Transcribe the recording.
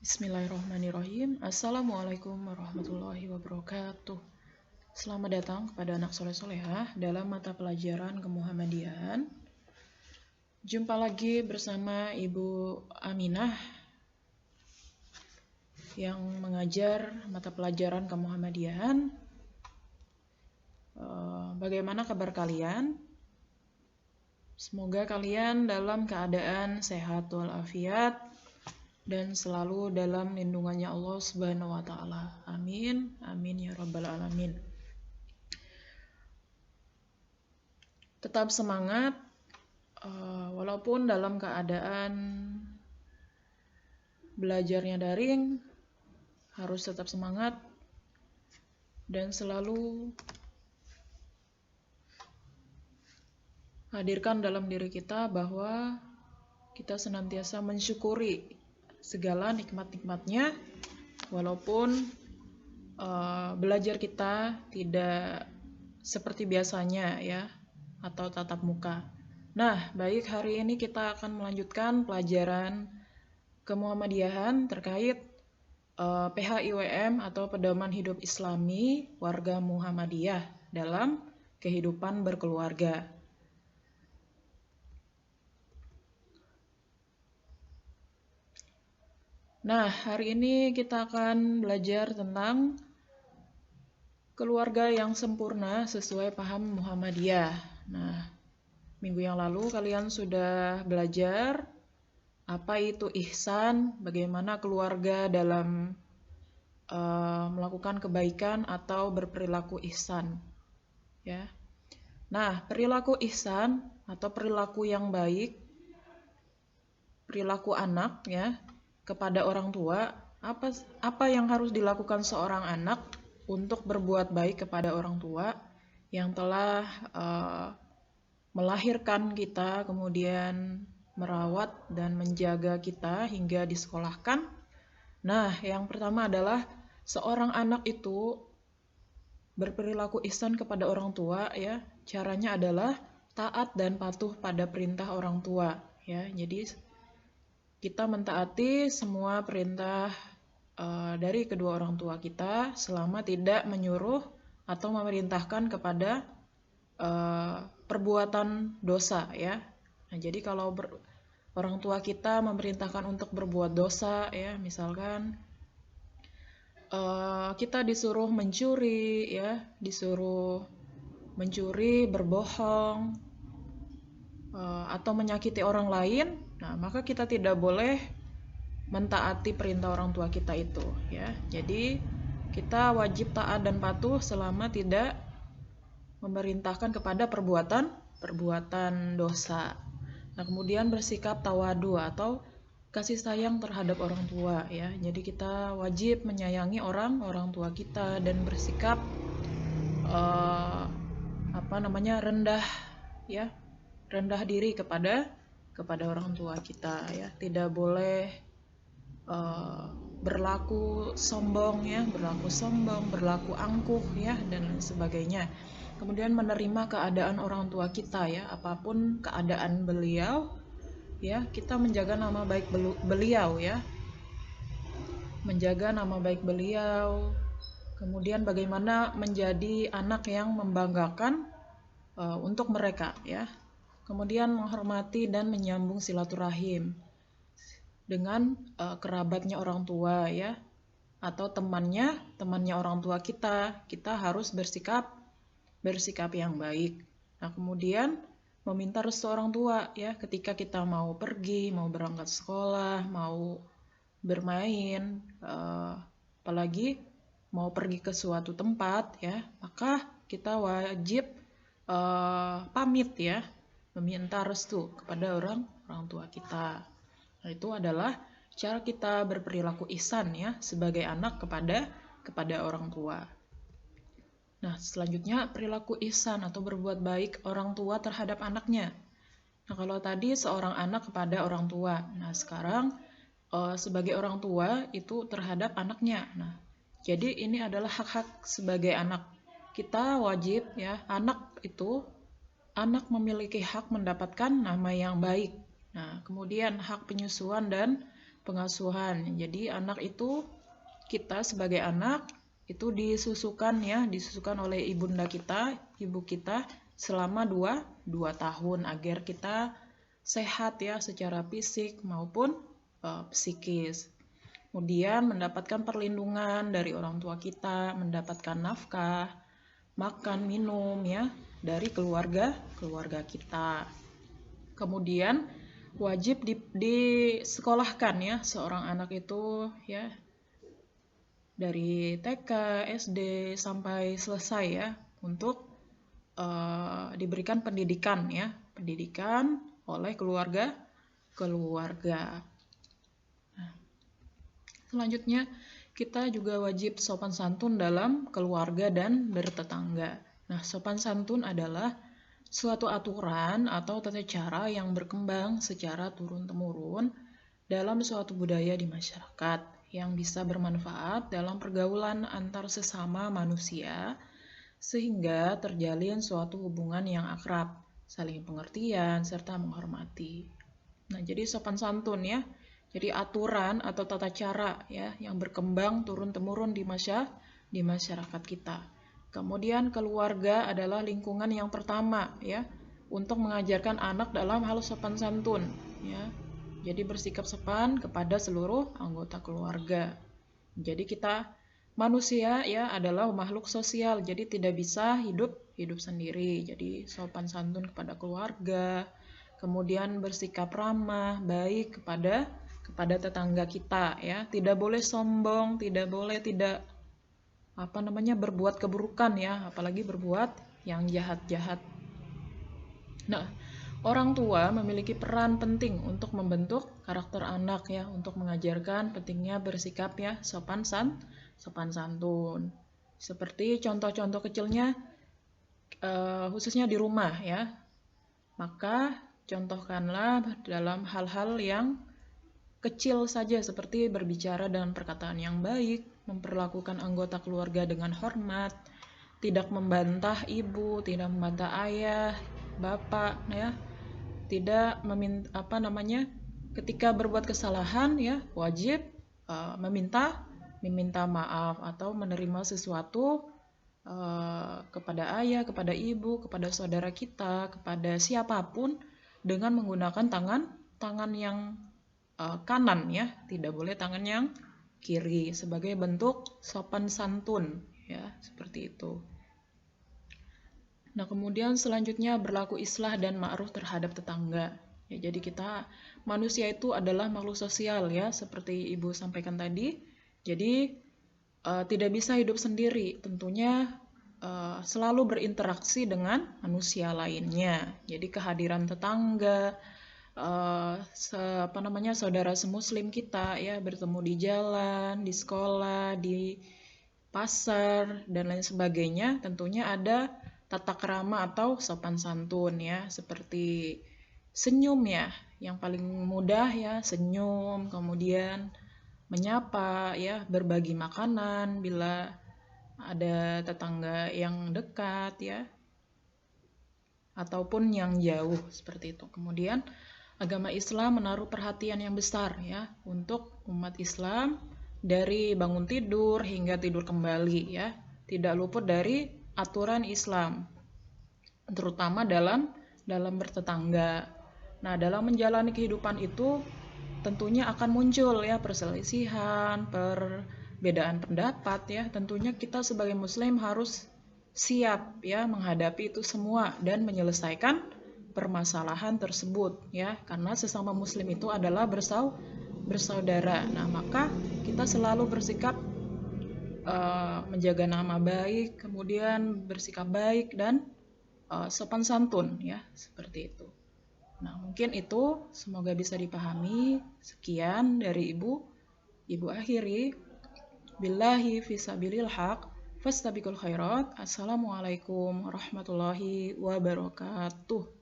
Bismillahirrahmanirrahim. Assalamualaikum warahmatullahi wabarakatuh. Selamat datang kepada anak soleh-solehah dalam mata pelajaran kemuhammadiyahan. Jumpa lagi bersama Ibu Aminah yang mengajar mata pelajaran kemuhammadiyahan. Bagaimana kabar kalian? Semoga kalian dalam keadaan sehat walafiat dan selalu dalam lindungannya Allah Subhanahu wa taala. Amin. Amin ya rabbal alamin. Tetap semangat walaupun dalam keadaan belajarnya daring, harus tetap semangat dan selalu hadirkan dalam diri kita bahwa kita senantiasa mensyukuri segala nikmat-nikmatnya walaupun belajar kita tidak seperti biasanya ya, atau tatap muka. Nah, baik, hari ini kita akan melanjutkan pelajaran kemuhammadiyahan terkait PHIWM atau Pedoman Hidup Islami Warga Muhammadiyah dalam Kehidupan Berkeluarga. Nah, hari ini kita akan belajar tentang keluarga yang sempurna sesuai paham Muhammadiyah. Nah, minggu yang lalu kalian sudah belajar apa itu ihsan, bagaimana keluarga dalam melakukan kebaikan atau berperilaku ihsan. Ya. Nah, perilaku ihsan atau perilaku yang baik, perilaku anak ya kepada orang tua, apa yang harus dilakukan seorang anak untuk berbuat baik kepada orang tua yang telah melahirkan kita, kemudian merawat dan menjaga kita hingga disekolahkan. Nah, yang pertama adalah seorang anak itu berperilaku ihsan kepada orang tua ya. Caranya adalah taat dan patuh pada perintah orang tua ya. Jadi kita mentaati semua perintah dari kedua orang tua kita selama tidak menyuruh atau memerintahkan kepada perbuatan dosa ya. Nah, jadi kalau orang tua kita memerintahkan untuk berbuat dosa ya, misalkan kita disuruh mencuri ya, disuruh mencuri, berbohong atau menyakiti orang lain, nah maka kita tidak boleh mentaati perintah orang tua kita itu ya. Jadi kita wajib taat dan patuh selama tidak memerintahkan kepada perbuatan dosa. Nah, kemudian bersikap tawadu atau kasih sayang terhadap orang tua ya. Jadi kita wajib menyayangi orang tua kita dan bersikap rendah ya, rendah diri kepada orang tua kita ya. Tidak boleh berlaku sombong, berlaku angkuh ya, dan lain sebagainya. Kemudian menerima keadaan orang tua kita ya, apapun keadaan beliau ya, kita menjaga nama baik beliau ya. Menjaga nama baik beliau. Kemudian bagaimana menjadi anak yang membanggakan untuk mereka ya. Kemudian menghormati dan menyambung silaturahim dengan kerabatnya orang tua ya, atau temannya orang tua kita harus bersikap yang baik. Nah, kemudian meminta restu orang tua ya, ketika kita mau pergi, mau berangkat sekolah, mau bermain, apalagi mau pergi ke suatu tempat ya, maka kita wajib pamit ya, meminta restu kepada orang tua kita. Nah, itu adalah cara kita berperilaku ihsan ya sebagai anak kepada orang tua. Nah, selanjutnya perilaku ihsan atau berbuat baik orang tua terhadap anaknya. Nah, kalau tadi seorang anak kepada orang tua. Nah, sekarang sebagai orang tua itu terhadap anaknya. Nah, jadi ini adalah hak-hak sebagai anak. Kita wajib ya, anak memiliki hak mendapatkan nama yang baik. Nah, kemudian hak penyusuan dan pengasuhan. Jadi anak itu, kita sebagai anak itu disusukan oleh ibunda kita, ibu kita selama 2 tahun agar kita sehat ya secara fisik maupun psikis. Kemudian mendapatkan perlindungan dari orang tua kita, mendapatkan nafkah, makan, minum ya dari keluarga kita. Kemudian wajib disekolahkan ya seorang anak itu ya dari TK, SD sampai selesai ya untuk diberikan pendidikan oleh keluarga. Nah, selanjutnya kita juga wajib sopan santun dalam keluarga dan bertetangga. Nah, sopan santun adalah suatu aturan atau tata cara yang berkembang secara turun-temurun dalam suatu budaya di masyarakat yang bisa bermanfaat dalam pergaulan antar sesama manusia sehingga terjalin suatu hubungan yang akrab, saling pengertian, serta menghormati. Nah, jadi sopan santun ya. Jadi aturan atau tata cara ya yang berkembang turun-temurun di masyarakat kita. Kemudian keluarga adalah lingkungan yang pertama ya untuk mengajarkan anak dalam hal sopan santun ya. Jadi bersikap sopan kepada seluruh anggota keluarga. Jadi kita manusia ya adalah makhluk sosial. Jadi tidak bisa hidup sendiri. Jadi sopan santun kepada keluarga, kemudian bersikap ramah, baik kepada tetangga kita ya. Tidak boleh sombong, tidak boleh berbuat keburukan ya, apalagi berbuat yang jahat-jahat. Nah, orang tua memiliki peran penting untuk membentuk karakter anak ya, untuk mengajarkan pentingnya bersikap ya sopan santun. Seperti contoh-contoh kecilnya khususnya di rumah ya. Maka contohkanlah dalam hal-hal yang kecil saja seperti berbicara dengan perkataan yang baik, memperlakukan anggota keluarga dengan hormat, tidak membantah ibu, tidak membantah ayah, bapak ya. Tidak ketika berbuat kesalahan ya wajib meminta maaf atau menerima sesuatu kepada ayah, kepada ibu, kepada saudara kita, kepada siapapun dengan menggunakan tangan yang kanan ya, tidak boleh tangan yang kiri sebagai bentuk sopan santun ya, seperti itu. Nah, kemudian selanjutnya berlaku islah dan ma'ruf terhadap tetangga. Ya, jadi kita manusia itu adalah makhluk sosial ya, seperti Ibu sampaikan tadi. Jadi tidak bisa hidup sendiri, tentunya selalu berinteraksi dengan manusia lainnya. Jadi kehadiran tetangga, saudara semuslim kita ya, bertemu di jalan, di sekolah, di pasar dan lain sebagainya, tentunya ada tata krama atau sopan santun ya, seperti senyum ya, yang paling mudah ya senyum, kemudian menyapa ya, berbagi makanan bila ada tetangga yang dekat ya, ataupun yang jauh seperti itu. Kemudian agama Islam menaruh perhatian yang besar ya untuk umat Islam dari bangun tidur hingga tidur kembali ya, tidak luput dari aturan Islam, terutama dalam bertetangga. Nah, dalam menjalani kehidupan itu tentunya akan muncul ya perselisihan, perbedaan pendapat ya. Tentunya kita sebagai muslim harus siap ya menghadapi itu semua dan menyelesaikan permasalahan tersebut ya, karena sesama muslim itu adalah bersaudara. Nah, maka kita selalu bersikap menjaga nama baik, kemudian bersikap baik dan sopan santun ya, seperti itu. Nah, mungkin itu semoga bisa dipahami. Sekian dari Ibu akhiri. Billahi fisabilil haq, fastabiqul khairat. Assalamualaikum warahmatullahi wabarakatuh.